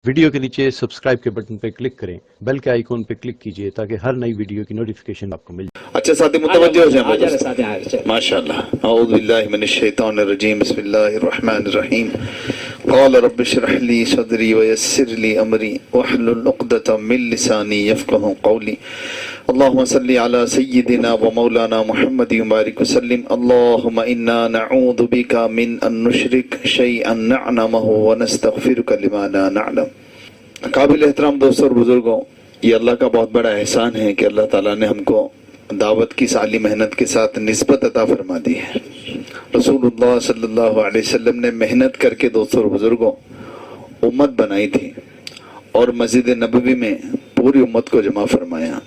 Video کے نیچے subscribe کے بٹن پہ کلک کریں، بیل کے آئیکن پہ کلک کیجئے تاکہ ہر نئی ویڈیو کی نوٹیفیکیشن آپ کو مل جائے۔ اچھا ساتھی متوجہ ہو جائیں ماشاءاللہ۔ اعوذ باللہ من الشیطان الرجیم، بسم اللہ الرحمن الرحیم۔ قال رب اشرح لي صدري ويسر لي امري واحلل عقدة من لساني يفقهوا قولي اللهم صل على سيدنا ومولانا محمد وبارك وسلم اللهم انا نعوذ بك من ان نشرك شيئا نعلمه ونستغفرك لما لا نعلم۔ قابل احترام دوستوں اور بزرگوں، یہ اللہ کا بہت بڑا احسان ہے کہ اللہ تعالیٰ نے ہم کو دعوت کی سالی محنت کے ساتھ نسبت عطا فرما دی ہے۔ رسول اللہ صلی اللہ علیہ وسلم نے محنت کر کے دوستوں اور بزرگوں امت بنائی تھی اور مسجد نبوی میں پوری امت کو جمع فرمایا۔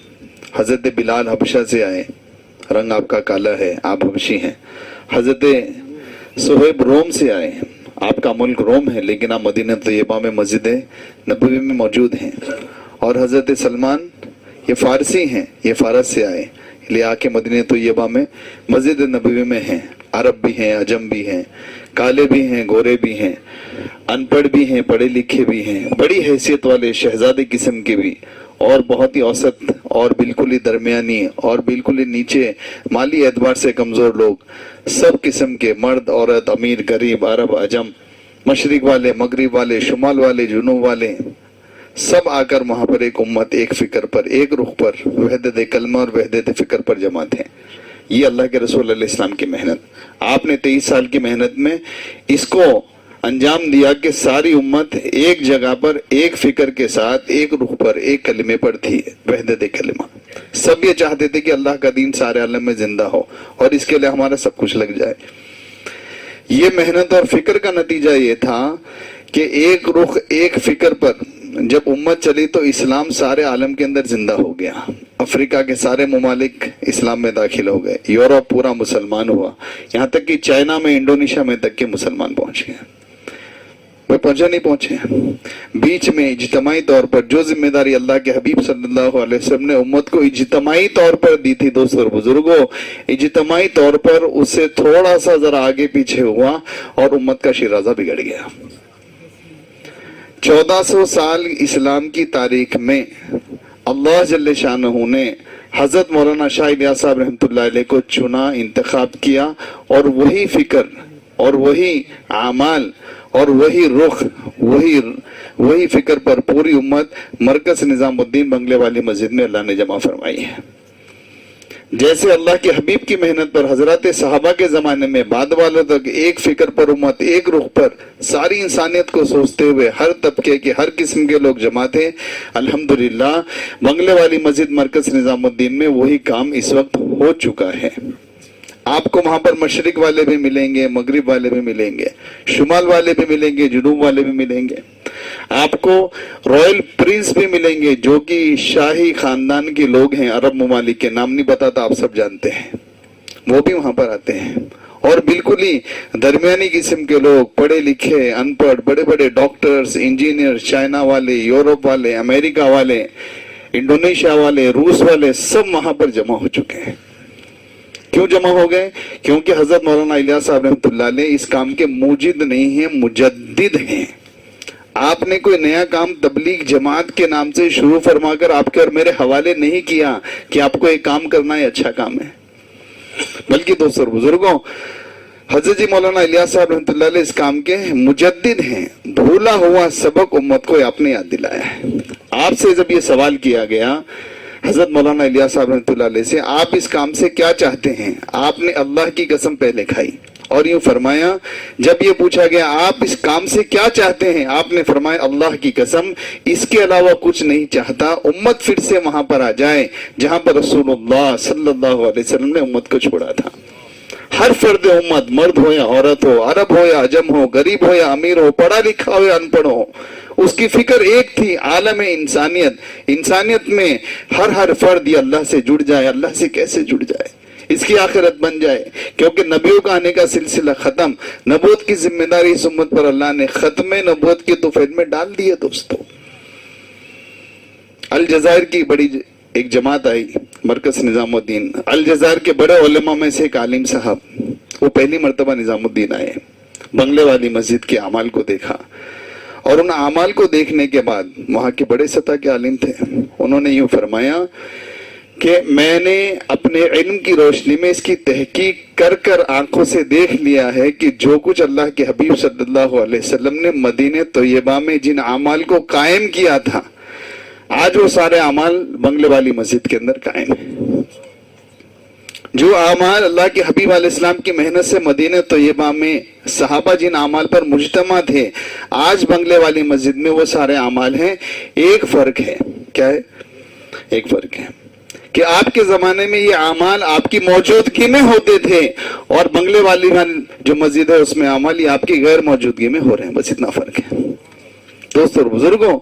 حضرت بلال حبشہ سے آئے، رنگ آپ کا کالا ہے، آپ حبشی ہیں۔ حضرت صہیب روم سے آئے، آپ کا ملک روم ہے لیکن آپ مدینہ طیبہ میں مسجد نبوی میں موجود ہیں۔ اور حضرت سلمان یہ فارسی ہیں، یہ فارس سے آئے، لے آ کے مدینہ طیبہ میں مسجد نبوی میں ہیں۔ عرب بھی ہیں، عجم بھی ہیں، کالے بھی ہیں، گورے بھی ہیں، ان پڑھ بھی ہیں، پڑھے لکھے بھی ہیں، بڑی حیثیت والے شہزادے قسم کے بھی، اور بہت ہی اوسط اور بالکل ہی درمیانی اور بالکل ہی نیچے مالی اعتبار سے کمزور لوگ، سب قسم کے مرد عورت، امیر غریب، عرب عجم، مشرق والے، مغرب والے، شمال والے، جنوب والے، سب آ کر وہاں پر ایک امت، ایک فکر پر، ایک رخ پر، وحدت کلمہ اور وحدت فکر پر جمع تھے۔ یہ اللہ کے رسول علیہ السلام کی محنت، آپ نے 23 سال کی محنت میں اس کو انجام دیا کہ ساری امت ایک جگہ پر، ایک فکر کے ساتھ، ایک رخ پر، ایک کلمے پر تھی، وحدت کلمہ۔ سب یہ چاہتے تھے کہ اللہ کا دین سارے عالم میں زندہ ہو اور اس کے لیے ہمارا سب کچھ لگ جائے۔ یہ محنت اور فکر کا نتیجہ یہ تھا کہ ایک رخ، ایک فکر پر جب امت چلی تو اسلام سارے عالم کے اندر زندہ ہو گیا۔ افریقہ کے سارے ممالک اسلام میں داخل ہو گئے، یورپ پورا مسلمان ہوا، یہاں تک کہ چائنا میں، انڈونیشیا میں تک کے مسلمان پہنچ گئے۔ وہ پہنچے نہیں پہنچے، بیچ میں اجتماعی طور پر جو ذمہ داری اللہ کے حبیب صلی اللہ علیہ وسلم نے امت کو اجتماعی طور پر دی تھی دوستوں اور بزرگوں، اجتماعی طور پر اس سے تھوڑا سا ذرا آگے پیچھے ہوا اور امت کا شیرازہ بگڑ گیا۔ 1400 سال اسلام کی تاریخ میں اللہ جل شانہ نے حضرت مولانا شاہ الیاس صاحب رحمۃ اللہ علیہ کو چنا، انتخاب کیا، اور وہی فکر اور وہی اعمال اور وہی رخ، وہی فکر پر پوری امت مرکز نظام الدین بنگلے والی مسجد میں اللہ نے جمع فرمائی ہے۔ جیسے اللہ کے حبیب کی محنت پر حضرات صحابہ کے زمانے میں بعد والوں تک ایک فکر پر امت، ایک رخ پر ساری انسانیت کو سوچتے ہوئے ہر طبقے کے، ہر قسم کے لوگ جمع تھے، الحمدللہ بنگلے والی مسجد مرکز نظام الدین میں وہی کام اس وقت ہو چکا ہے۔ آپ کو وہاں پر مشرق والے بھی ملیں گے، مغرب والے بھی ملیں گے، شمال والے بھی ملیں گے، جنوب والے بھی ملیں گے، آپ کو رائل پرنس بھی ملیں گے جو کہ شاہی خاندان کے لوگ ہیں، عرب ممالک کے، نام نہیں بتاتا، آپ سب جانتے ہیں، وہ بھی وہاں پر آتے ہیں۔ اور بالکل ہی درمیانی قسم کے لوگ، پڑھے لکھے، ان پڑھ، بڑے بڑے ڈاکٹرز، انجینئر، چائنا والے، یورپ والے، امریکہ والے، انڈونیشیا والے، روس والے، سب وہاں پر جمع ہو چکے ہیں۔ کیوں جمع ہو گئے؟ کیونکہ حضرت مولانا الیاس صاحب رحمۃ اللہ علیہ اس کام کے موجد نہیں ہیں، مجدد ہیں۔ آپ نے کوئی نیا کام تبلیغ جماعت کے نام سے شروع فرما کر آپ کے اور میرے حوالے نہیں کیا کہ آپ کو ایک کام کرنا ہے، اچھا کام ہے، بلکہ دوستوں اور بزرگوں حضرت جی مولانا الیاس صاحب رحمۃ اللہ علیہ اس کام کے مجدد ہیں۔ بھولا ہوا سبق امت کو آپ نے یاد دلایا ہے۔ آپ سے جب یہ سوال کیا گیا حضرت مولانا الیاس صاحب رحمۃ اللہ علیہ سے، آپ اس کام سے کیا چاہتے ہیں، آپ نے اللہ کی قسم پہلے کھائی اور یوں فرمایا، جب یہ پوچھا گیا آپ اس کام سے کیا چاہتے ہیں، آپ نے فرمایا اللہ کی قسم اس کے علاوہ کچھ نہیں چاہتا، امت پھر سے وہاں پر آ جائے جہاں پر رسول اللہ صلی اللہ علیہ وسلم نے امت کو چھوڑا تھا۔ ہر فرد امت، مرد ہو یا عورت ہو، عرب ہو یا عجم ہو، غریب ہو یا امیر ہو، پڑھا لکھا ہو یا ان پڑھ ہو، اس کی فکر ایک تھی، عالم انسانیت، انسانیت میں ہر فرد یہ اللہ سے جڑ جائے۔ اللہ سے کیسے جڑ جائے؟ اس کی آخرت بن جائے، کیونکہ نبیوں کا آنے کا سلسلہ ختم، نبوت کی ذمہ داری اس امت پر اللہ نے ختم نبوت کے طوفان میں ڈال دی ہے۔ دوستو الجزائر کی بڑی ایک جماعت آئی، مرکز نظام الدین، الجزائر کے بڑے علماء میں سے ایک عالم صاحب، وہ پہلی مرتبہ نظام الدین آئے، بنگلے والی مسجد کے اعمال کو دیکھا اور ان اعمال کو دیکھنے کے بعد وہاں کے بڑے سطح کے عالم تھے، انہوں نے یوں فرمایا کہ میں نے اپنے علم کی روشنی میں اس کی تحقیق کر کر آنکھوں سے دیکھ لیا ہے کہ جو کچھ اللہ کے حبیب صلی اللہ علیہ وسلم نے مدینہ طیبہ میں جن اعمال کو قائم کیا تھا، آج وہ سارے اعمال بنگلے والی مسجد کے اندر قائم ہیں۔ جو اعمال اللہ کے حبیب علیہ السلام کی محنت سے مدینہ طیبہ میں صحابہ جن اعمال پر مجتمع تھے، آج بنگلے والی مسجد میں وہ سارے اعمال ہیں۔ ایک فرق ہے، کیا ہے؟ ایک فرق ہے کہ آپ کے زمانے میں یہ اعمال آپ کی موجودگی میں ہوتے تھے، اور بنگلے والی جو مسجد ہے اس میں اعمال یہ آپ کی غیر موجودگی میں ہو رہے ہیں، بس اتنا فرق ہے۔ دوستو اور بزرگوں،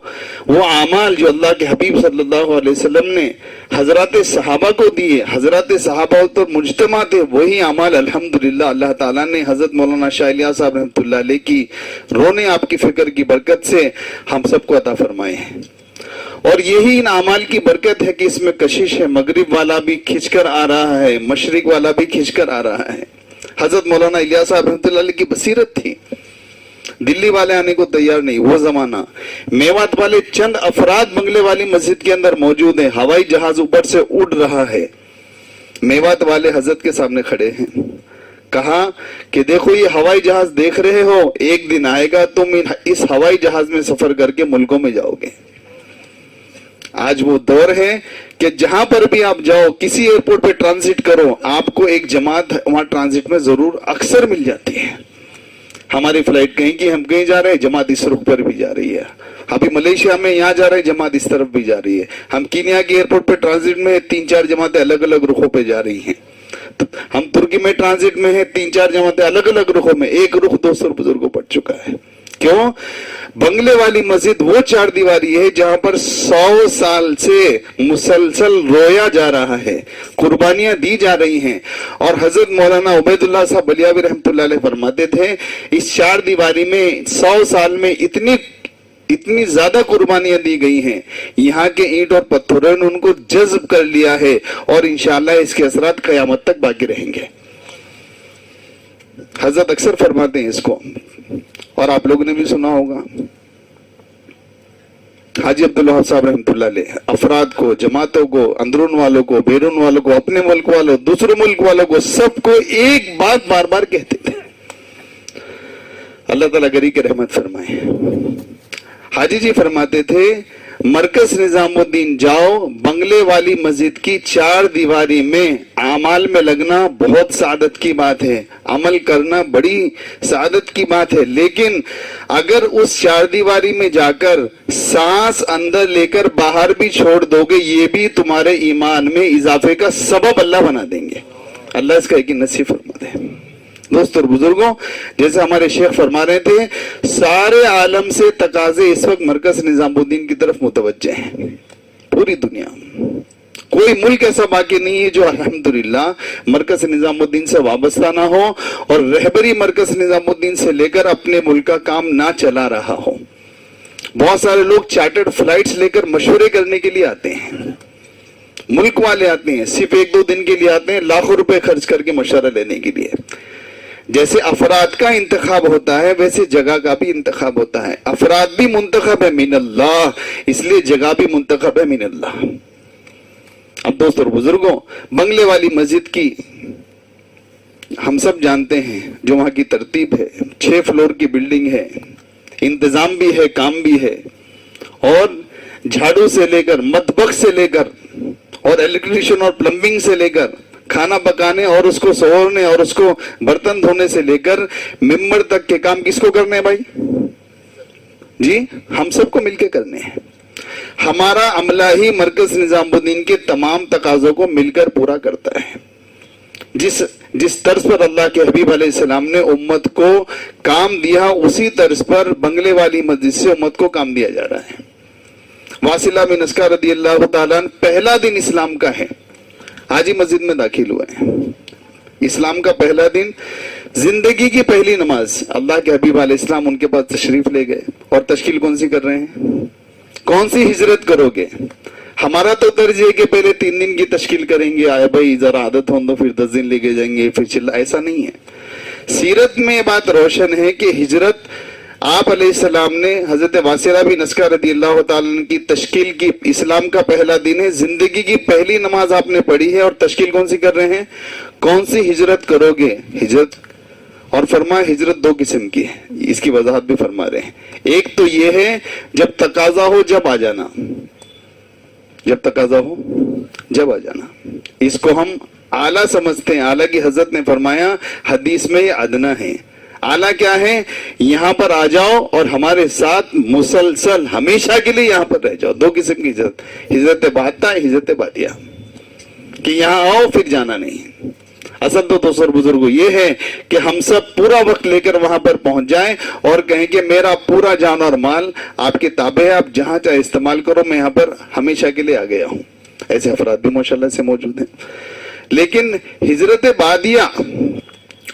وہ اعمال جو اللہ کے حبیب صلی اللہ علیہ وسلم نے حضرات صحابہ کو دیے، حضرات صحابہ پر مجتمع تھے، وہی اعمال الحمدللہ اللہ تعالیٰ نے حضرت مولانا شاہ الیاس صاحب رحمۃ اللہ علیہ کی رونے آپ کی فکر کی برکت سے ہم سب کو عطا فرمائے ہیں۔ اور یہی ان اعمال کی برکت ہے کہ اس میں کشش ہے، مغرب والا بھی کھنچ کر آ رہا ہے، مشرق والا بھی کھنچ کر آ رہا ہے۔ حضرت مولانا الیاس صاحب رحمۃ اللہ علیہ کی بصیرت تھی، دلی والے آنے کو تیار نہیں، وہ زمانہ۔ میوات والے چند افراد بنگلے والی مسجد کے اندر موجود ہیں، ہوائی جہاز اوپر سے اڑ رہا ہے، میوات والے حضرت کے سامنے کھڑے ہیں، کہا کہ دیکھو یہ ہوائی جہاز دیکھ رہے ہو، ایک دن آئے گا تم اس ہوائی جہاز میں سفر کر کے ملکوں میں جاؤ گے۔ آج وہ دور ہے کہ جہاں پر بھی آپ جاؤ، کسی ایئرپورٹ پہ ٹرانزٹ کرو، آپ کو ایک جماعت وہاں ٹرانزٹ میں ضرور اکثر مل جاتی ہے۔ ہماری فلائٹ کہیں کی ہم کہیں جا رہے ہیں، جماعت اس رخ پر بھی جا رہی ہے۔ ابھی ملیشیا میں یہاں جا رہے ہیں، جماعت اس طرف بھی جا رہی ہے۔ ہم کینیا کے ایئرپورٹ پہ ٹرانزٹ میں 3-4 جماعتیں الگ الگ رخوں پہ جا رہی ہیں۔ ہم ترکی میں ٹرانزٹ میں ہیں، 3-4 جماعتیں الگ الگ رخوں میں، ایک رخ 200 بزرگوں پڑ چکا ہے۔ کیوں؟ بنگلے والی مسجد وہ 4 دیواری ہے جہاں پر 100 سال سے مسلسل رویا جا رہا ہے، قربانیاں دی جا رہی ہیں۔ اور حضرت مولانا عبید اللہ صاحب بلیاوی رحمۃ اللہ علیہ فرماتے تھے، اس 4 دیواری میں 100 سال میں اتنی زیادہ قربانیاں دی گئی ہیں، یہاں کے اینٹ اور پتھروں نے ان کو جذب کر لیا ہے، اور انشاءاللہ اس کے اثرات قیامت تک باقی رہیں گے۔ حضرت اکثر فرماتے ہیں اس کو، اور آپ لوگوں نے بھی سنا ہوگا، حاجی عبداللہ صاحب رحمۃ اللہ علیہ افراد کو، جماعتوں کو، اندرون والوں کو، بیرون والوں کو، اپنے ملک والوں، دوسرے ملک والوں کو، سب کو ایک بات بار بار کہتے تھے، اللہ تعالیٰ گری کے رحمت فرمائے۔ حاجی جی فرماتے تھے، مرکز نظام الدین جاؤ، بنگلے والی مسجد کی 4 دیواری میں اعمال میں لگنا بہت سعادت کی بات ہے، عمل کرنا بڑی سعادت کی بات ہے، لیکن اگر اس 4 دیواری میں جا کر سانس اندر لے کر باہر بھی چھوڑ دو گے، یہ بھی تمہارے ایمان میں اضافے کا سبب اللہ بنا دیں گے۔ اللہ اس کا یقین نصیب فرما دے۔ دوستو اور بزرگوں، جیسے ہمارے شیخ فرما رہے تھے، سارے عالم سے تقاضے اس وقت مرکز نظام الدین کی طرف متوجہ ہیں، پوری دنیا۔ کوئی ملک ایسا باقی نہیں ہے جو الحمدللہ مرکز نظام الدین سے وابستہ نہ ہو، اور رہبری مرکز نظام الدین سے لے کر اپنے ملک کا کام نہ چلا رہا ہو۔ بہت سارے لوگ چارٹرڈ فلائٹس لے کر مشورے کرنے کے لیے آتے ہیں، ملک والے آتے ہیں، صرف 1-2 دن کے لیے آتے ہیں، لاکھوں روپے خرچ کر کے مشورہ لینے کے لیے۔ جیسے افراد کا انتخاب ہوتا ہے، ویسے جگہ کا بھی انتخاب ہوتا ہے۔ افراد بھی منتخب ہے من اللہ، اس لیے جگہ بھی منتخب ہے من اللہ۔ اب دوستو اور بزرگوں، بنگلے والی مسجد کی ہم سب جانتے ہیں جو وہاں کی ترتیب ہے، 6 فلور کی بلڈنگ ہے، انتظام بھی ہے، کام بھی ہے، اور جھاڑو سے لے کر، مطبخ سے لے کر، اور الیکٹریشین اور پلمبنگ سے لے کر، کھانا پکانے اور اس کو سوورنے اور اس کو برتن دھونے سے لے کر ممبر تک کے کام کس کو کرنے ہیں بھائی؟ جی ہم سب کو مل کے کرنے ہیں۔ ہمارا عملہ ہی مرکز نظام الدین کے تمام تقاضوں کو مل کر پورا کرتا ہے۔ جس طرز پر اللہ کے حبیب علیہ السلام نے امت کو کام دیا، اسی طرز پر بنگلے والی مسجد سے امت کو کام دیا جا رہا ہے۔ واصلہ بن اسقع رضی اللہ تعالیٰ عنہ پہلا دن اسلام کا ہے، آج ہی مسجد میں داخل ہوئے ہیں۔ اسلام کا پہلا دن، زندگی کی پہلی نماز، اللہ کے حبیب علیہ السلام ان کے پاس تشریف لے گئے، اور تشکیل کون سی کر رہے ہیں؟ کون سی ہجرت کرو گے؟ ہمارا تو طرز ہے کہ پہلے 3 دن کی تشکیل کریں گے، آئے بھائی ذرا عادت ہوں تو پھر 10 دن لے کے جائیں گے، پھر ایسا نہیں ہے۔ سیرت میں بات روشن ہے کہ ہجرت آپ علیہ السلام نے حضرت واسلہ بن اسقع رضی اللہ تعالیٰ عنہ کی تشکیل کی، اسلام کا پہلا دن ہے، زندگی کی پہلی نماز آپ نے پڑھی ہے، اور تشکیل کون سی کر رہے ہیں؟ کون سی ہجرت کرو گے؟ ہجرت، اور فرمایا ہجرت دو قسم کی ہے، اس کی وضاحت بھی فرما رہے ہیں۔ ایک تو یہ ہے جب تقاضا ہو جب آ جانا، جب تقاضا ہو جب آ جانا، اس کو ہم اعلیٰ سمجھتے ہیں، اعلیٰ کی حضرت نے فرمایا حدیث میں یہ ادنا ہے۔ اعلیٰ کیا ہے؟ یہاں پر آ جاؤ اور ہمارے ساتھ مسلسل ہمیشہ کے لیے یہاں پر رہ جاؤ۔ دو قسم کی ہجرت، ہجرت باطا، ہجرت بادیہ، کہ یہاں آؤ پھر جانا نہیں۔ اصل تو دوستوں اور بزرگوں یہ ہے کہ ہم سب پورا وقت لے کر وہاں پر پہنچ جائیں اور کہیں کہ میرا پورا جان اور مال آپ کے تابع ہے، آپ جہاں چاہے استعمال کرو، میں یہاں پر ہمیشہ کے لیے آ گیا ہوں۔ ایسے افراد بھی ماشاءاللہ سے موجود ہیں۔ لیکن ہجرت بادیہ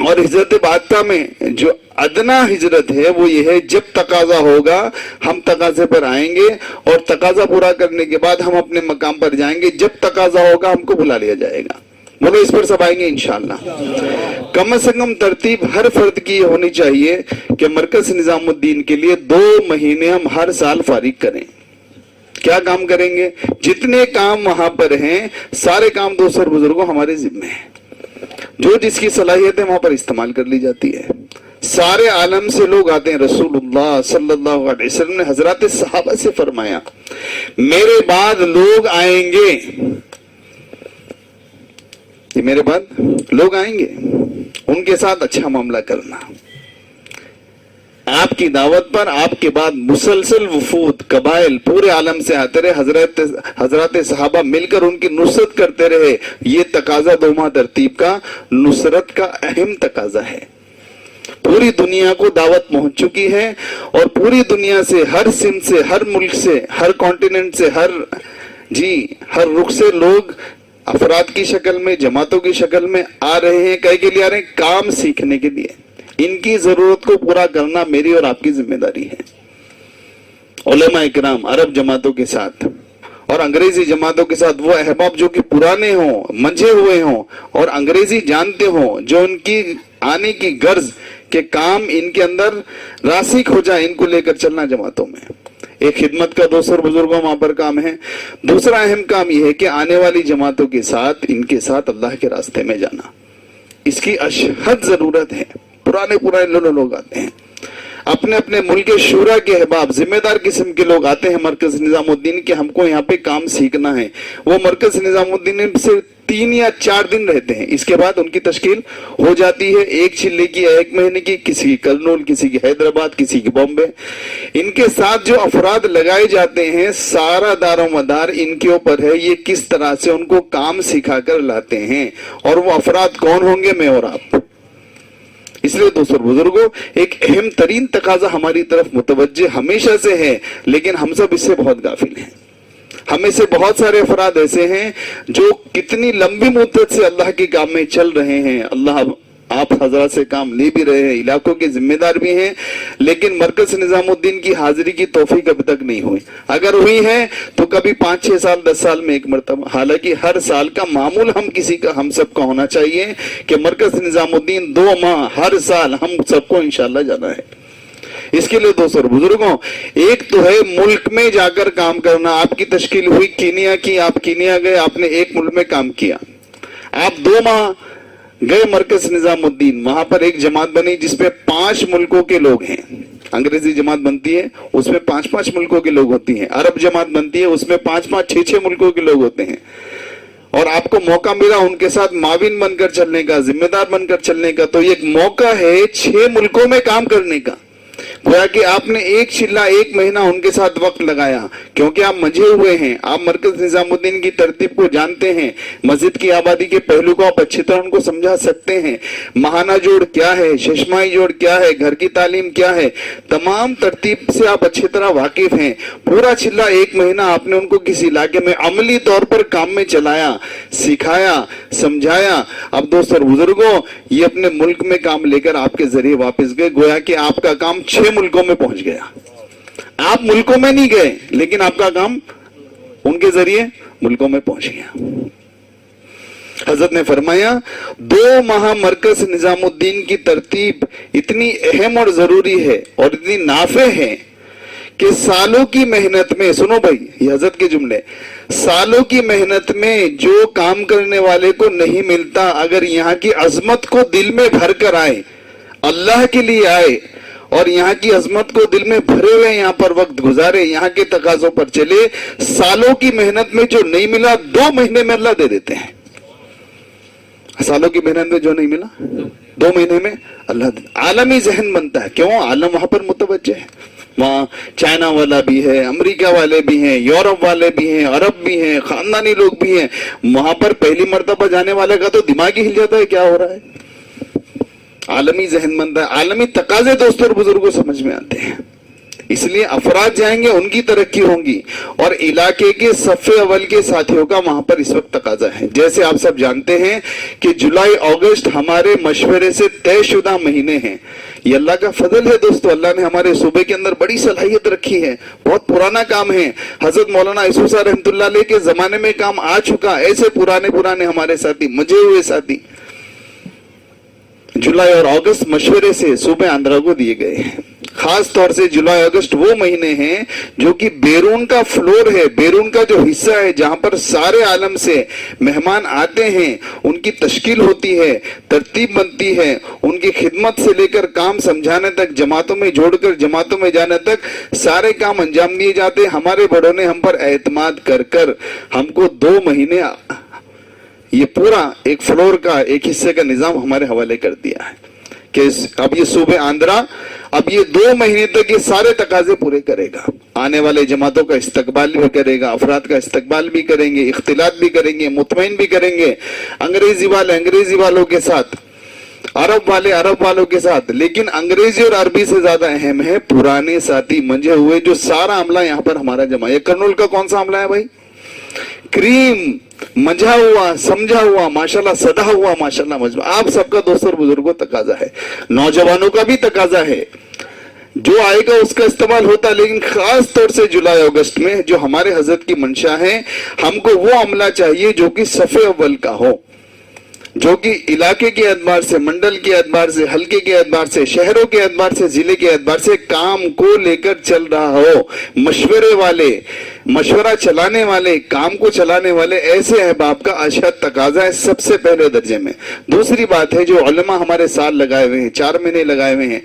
اور ہجرت باطا میں جو ادنا ہجرت ہے وہ یہ ہے جب تقاضا ہوگا ہم تقاضے پر آئیں گے، اور تقاضا پورا کرنے کے بعد ہم اپنے مقام پر جائیں گے، جب تقاضا ہوگا ہم کو بلا لیا جائے گا۔ بولو اس پر سب آئیں گے انشاءاللہ۔ کم از کم ترتیب ہر فرد کی ہونی چاہیے کہ مرکز نظام الدین کے لیے 2 مہینے ہم ہر سال فارغ کریں۔ کیا کام کریں گے؟ جتنے کام وہاں پر ہیں سارے کام دوستوں اور بزرگوں ہمارے ذمہ ہیں، جو جس کی صلاحیت ہے وہاں پر استعمال کر لی جاتی ہے۔ سارے عالم سے لوگ آتے ہیں۔ رسول اللہ صلی اللہ علیہ وسلم نے حضرات صحابہ سے فرمایا میرے بعد لوگ آئیں گے، یہ میرے بعد لوگ آئیں گے، ان کے ساتھ اچھا معاملہ کرنا۔ آپ کی دعوت پر آپ کے بعد مسلسل وفود قبائل پورے عالم سے آتے رہے، حضرات صحابہ مل کر ان کی نصرت کرتے رہے۔ یہ تقاضا دوما ترتیب کا نصرت کا اہم تقاضا ہے۔ پوری دنیا کو دعوت پہنچ چکی ہے، اور پوری دنیا سے، ہر سمت سے، ہر ملک سے، ہر کانٹیننٹ سے، ہر رخ سے لوگ افراد کی شکل میں، جماعتوں کی شکل میں آ رہے ہیں۔ کہے کے لیے آ رہے ہیں؟ کام سیکھنے کے لیے۔ ان کی ضرورت کو پورا کرنا میری اور آپ کی ذمہ داری ہے۔ علماء اکرام عرب جماعتوں کے ساتھ اور انگریزی جماعتوں کے ساتھ وہ احباب جو کہ پرانے ہوں، منجھے ہوئے ہوں اور انگریزی جانتے ہوں، جو ان کی آنے کی غرض کے کام ان کے اندر راسخ ہو جائے، ان کو لے کر چلنا جماعتوں میں۔ ایک خدمت کا دوستوں بزرگوں وہاں پر کام ہے۔ دوسرا اہم کام یہ ہے کہ آنے والی جماعتوں کے ساتھ، ان کے ساتھ اللہ کے راستے میں جانا، اس کی اشد ضرورت ہے۔ پرانے لوگ آتے ہیں، اپنے اپنے ملک شورا کے احباب، ذمہ دار قسم کے لوگ آتے ہیں مرکز نظام الدین کے، ہم کو یہاں پہ کام سیکھنا ہے۔ وہ مرکز نظام الدین سے 3 یا 4 دن رہتے ہیں، اس کے بعد ان کی تشکیل ہو جاتی ہے، ایک چلے کی، 1 مہینے کی، کسی کی کرنول، کسی کی حیدرآباد، کسی کی بامبے۔ ان کے ساتھ جو افراد لگائے جاتے ہیں سارا دار و مدار ان کے اوپر ہے، یہ کس طرح سے ان کو کام سکھا کر لاتے ہیں، اور وہ افراد کون ہوں گے؟ میں اور آپ۔ اس لیے دوستوں بزرگوں ایک اہم ترین تقاضا ہماری طرف متوجہ ہمیشہ سے ہے، لیکن ہم سب اس سے بہت غافل ہیں۔ ہمیں سے بہت سارے افراد ایسے ہیں جو کتنی لمبی مدت سے اللہ کے کام میں چل رہے ہیں، اللہ آپ حضرات سے کام لے بھی رہے ہیں، علاقوں کے ذمہ دار بھی ہیں، لیکن مرکز نظام الدین کی حاضری کی توفیق اب تک نہیں ہوئی۔ اگر ہوئی ہے تو کبھی 5-6 سال 10 سال میں ایک مرتبہ، حالانکہ ہر سال کا معمول ہم سب کا ہونا چاہیے کہ مرکز نظام الدین 2 ماہ ہر سال ہم سب کو انشاءاللہ جانا ہے۔ اس کے لیے دوستوں بزرگوں ایک تو ہے ملک میں جا کر کام کرنا۔ آپ کی تشکیل ہوئی کینیا کی، آپ کینیا گئے، آپ نے ایک ملک میں کام کیا، آپ 2 ماہ گئے مرکز نظام الدین، وہاں پر ایک جماعت بنی جس پہ 5 ملکوں کے لوگ ہیں۔ انگریزی جماعت بنتی ہے اس میں 5-5 ملکوں کے لوگ ہوتی ہیں، عرب جماعت بنتی ہے اس میں 5-5 6-6 ملکوں کے لوگ ہوتے ہیں، اور آپ کو موقع ملا ان کے ساتھ معاون بن کر چلنے کا، ذمہ دار بن کر چلنے کا، تو یہ ایک موقع ہے 6 ملکوں میں کام کرنے کا۔ گویا کہ آپ نے 1 چلہ 1 مہینہ ان کے ساتھ وقت لگایا، کیونکہ آپ منجھے ہوئے ہیں، آپ مرکز نظام الدین کی ترتیب کو جانتے ہیں، مسجد کی آبادی کے پہلو کو آپ اچھی طرح ان کو سمجھا سکتے ہیں، ماہانہ جوڑ کیا ہے، ششمائی جوڑ کیا ہے، گھر کی تعلیم کیا ہے، تمام ترتیب سے آپ اچھی طرح واقف ہیں۔ پورا چلہ 1 مہینہ آپ نے ان کو کسی علاقے میں عملی طور پر کام میں چلایا، سکھایا، سمجھایا۔ اب دوستوں بزرگوں یہ اپنے ملک میں کام لے کر آپ کے ذریعے واپس گئے، گویا کہ آپ کا کام 6 ملکوں میں پہنچ گیا۔ آپ ملکوں میں نہیں گئے لیکن آپ کا کام ان کے ذریعے ملکوں میں پہنچ گیا۔ حضرت نے فرمایا 2 ماہ مرکز نظامالدین کی ترتیب اتنی اہم اور ضروری ہے اور اتنی نافع ہے کہ سالوں کی محنت میں، سنو بھائی یہ حضرت کے جملے، سالوں کی محنت میں جو کام کرنے والے کو نہیں ملتا، اگر یہاں کی عظمت کو دل میں بھر کر آئے، اللہ کے لیے آئے اور یہاں کی عظمت کو دل میں بھرے ہوئے یہاں پر وقت گزارے، یہاں کے تقاضوں پر چلے، سالوں کی محنت میں جو نہیں ملا 2 مہینے میں اللہ دے دیتے ہیں۔ سالوں کی محنت میں جو نہیں ملا 2 مہینے میں اللہ دے۔ عالمی ذہن بنتا ہے، کیوں؟ عالم وہاں پر متوجہ ہے، وہاں چائنا والا بھی ہے، امریکہ والے بھی ہیں، یورپ والے بھی ہیں، عرب بھی ہیں، خاندانی لوگ بھی ہیں، وہاں پر پہلی مرتبہ جانے والے کا تو دماغ ہی ہل جاتا ہے کیا ہو رہا ہے۔ عالمی ذہن بنتا ہے، عالمی تقاضے دوستوں اور بزرگوں سمجھ میں آتے ہیں، اس لیے افراد جائیں گے ان کی ترقی ہوگی، اور علاقے کے صف اول کے ساتھیوں کا وہاں پر اس وقت تقاضا ہے۔ جیسے آپ سب جانتے ہیں کہ جولائی اگست ہمارے مشورے سے طے شدہ مہینے ہیں، یہ اللہ کا فضل ہے دوستو، اللہ نے ہمارے صوبے کے اندر بڑی صلاحیت رکھی ہے، بہت پرانا کام ہے، حضرت مولانا یوسف صاحب رحمۃ اللہ علیہ کے زمانے میں کام آ چکا، ایسے پرانے ہمارے ساتھی، مجھے ہوئے ساتھی جولائی اور اگست مشورے سے صوبے آندھرا کو دیے گئے ہیں۔ خاص طور سے جولائی اگست وہ مہینے ہیں جو کہ بیرون کا فلور ہے، بیرون کا جو حصہ ہے جہاں پر سارے عالم سے مہمان آتے ہیں، ان کی تشکیل ہوتی ہے، ترتیب بنتی ہے، ان کی خدمت سے لے کر کام سمجھانے تک، جماعتوں میں جوڑ کر جماعتوں میں جانے تک سارے کام انجام دیے جاتے ہیں۔ ہمارے بڑوں نے ہم پر اعتماد کر کر ہم کو 2 مہینے یہ پورا ایک فلور کا ایک حصے کا نظام ہمارے حوالے کر دیا ہے کہ اب یہ صوبے آندھرا اب یہ 2 مہینے تک یہ سارے تقاضے پورے کرے گا، آنے والے جماعتوں کا استقبال بھی کرے گا، افراد کا استقبال بھی کریں گے، اختلاط بھی کریں گے، مطمئن بھی کریں گے، انگریزی والے انگریزی والوں کے ساتھ، عرب والے عرب والوں کے ساتھ، لیکن انگریزی اور عربی سے زیادہ اہم ہے پرانے ساتھی منجھے ہوئے جو سارا عملہ یہاں پر ہمارا جمع ہے۔ یہ کرنول کا کون سا عملہ ہے بھائی؟ کریم منجھا ہوا، سمجھا ہوا، ماشاءاللہ سدا ہوا، ماشاءاللہ مجمع، آپ سب کا دوستوں اور بزرگوں تقاضا ہے، نوجوانوں کا بھی تقاضا ہے، جو آئے گا اس کا استعمال ہوتا ہے، لیکن خاص طور سے جولائی اگست میں جو ہمارے حضرت کی منشا ہے، ہم کو وہ عملہ چاہیے جو کہ صف اول کا ہو، جو کہ علاقے کے اعتبار سے، منڈل کے اعتبار سے، حلقے کے اعتبار سے، شہروں کے اعتبار سے، ضلع کے اعتبار سے کام کو لے کر چل رہا ہو، مشورے والے، مشورہ چلانے والے، کام کو چلانے والے ایسے احباب کا اشد تقاضا ہے سب سے پہلے درجے میں۔ دوسری بات ہے جو علماء ہمارے سال لگائے ہوئے ہیں، 4 مہینے لگائے ہوئے ہیں،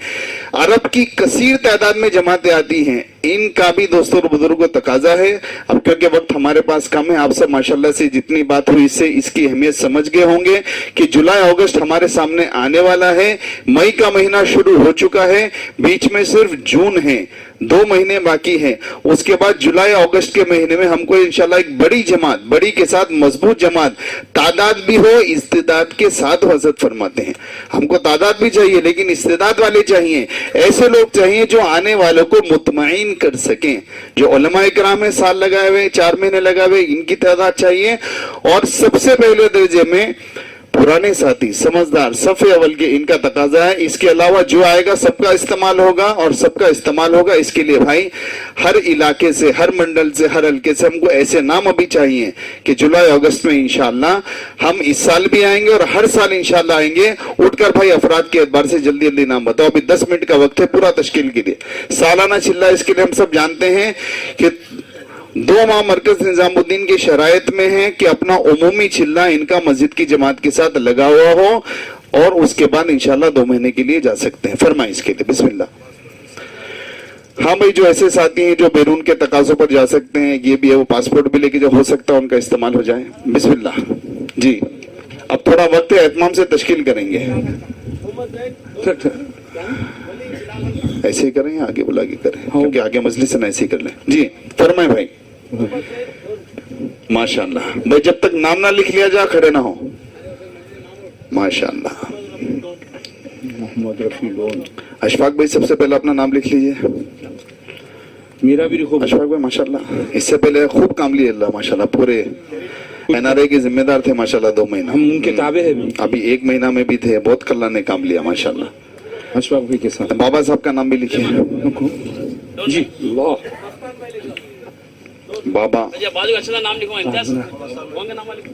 عرب کی کثیر تعداد میں جماعتیں آتی ہیں، ان کا بھی دوستوں اور بزرگوں تقاضا ہے۔ اب کیونکہ وقت ہمارے پاس کم ہے، آپ سب ماشاءاللہ سے جتنی بات ہوئی اس سے اس کی اہمیت سمجھ گئے ہوں گے کہ جولائی اگست ہمارے سامنے آنے والا ہے، مئی کا مہینہ شروع ہو چکا ہے، بیچ میں صرف جون ہے، 2 مہینے باقی ہیں، اس کے بعد جولائی اگست کے مہینے میں ہم کو انشاءاللہ ایک بڑی جماعت، بڑی کے ساتھ مضبوط جماعت، تعداد بھی ہو استعداد کے ساتھ حضرت فرماتے ہیں، ہم کو تعداد بھی چاہیے لیکن استعداد والے چاہیے، ایسے لوگ چاہیے جو آنے والوں کو مطمئن کر سکیں، جو علماء اکرام ہیں سال لگائے ہوئے، 4 مہینے لگائے ہوئے، ان کی تعداد چاہیے، اور سب سے پہلے درجے میں پرانے ساتھی سمجھدار صف اول کے، ان کا تقاضا ہے۔ اس کے علاوہ جو آئے گا سب کا استعمال ہوگا، اور سب کا استعمال ہوگا اس کے لیے بھائی ہر علاقے سے، ہر منڈل سے، ہر حلقے سے ہم کو ایسے نام ابھی چاہیے کہ جولائی اگست میں انشاءاللہ ہم اس سال بھی آئیں گے اور ہر سال انشاءاللہ آئیں گے۔ اٹھ کر بھائی افراد کے اعتبار سے جلدی جلدی نام بتاؤ، ابھی 10 منٹ کا وقت ہے پورا تشکیل کے لیے۔ سالانہ چلہ اس کے لیے ہم سب جانتے ہیں کہ 2 ماہ مرکز نظام الدین کی شرائط میں ہے کہ اپنا عمومی چلہ ان کا مسجد کی جماعت کے ساتھ لگا ہوا ہو، اور اس کے بعد انشاءاللہ 2 مہینے کے لیے جا سکتے ہیں۔ فرمائیں اس کے لیے بسم اللہ۔ ہاں بھائی جو ایسے ساتھی ہیں جو بیرون کے تقاضوں پر جا سکتے ہیں، یہ بھی ہے، وہ پاسپورٹ بھی لے کے جو ہو سکتا ہے ان کا استعمال ہو جائے، بسم اللہ۔ جی اب تھوڑا وقت اہتمام سے تشکیل کریں گے، ایسے ہی کریں، آگے بلا کے کریں کیونکہ آگے مجلس سے ایسے ہی کر لیں۔ جی فرمائیں بھائی۔ ماشاءاللہ بھائی جب تک نام نہ لکھ لیا جا کھڑے نہ ہو، ماشاءاللہ۔ محمد رفیع لون، اشفاق بھائی سب سے پہلے اپنا نام لکھ لیجئے۔ میرا بھی خوب اشفاق بھائی ماشاءاللہ اس سے پہلے خوب کام لیے اللہ ماشاءاللہ، پورے NRA کے ذمہ دار تھے ماشاءاللہ 2 مہینہ، ہم ان کے تابع ہیں بھی، ابھی 1 مہینہ میں بھی تھے، بہت کلہ نے کام لیا ماشاءاللہ۔ اشفاق بھائی کے ساتھ بابا صاحب کا نام بھی لکھیے، جی اللہ بابا بازو اچھا نام لکھو، امتیاز کون کا نام لکھو؟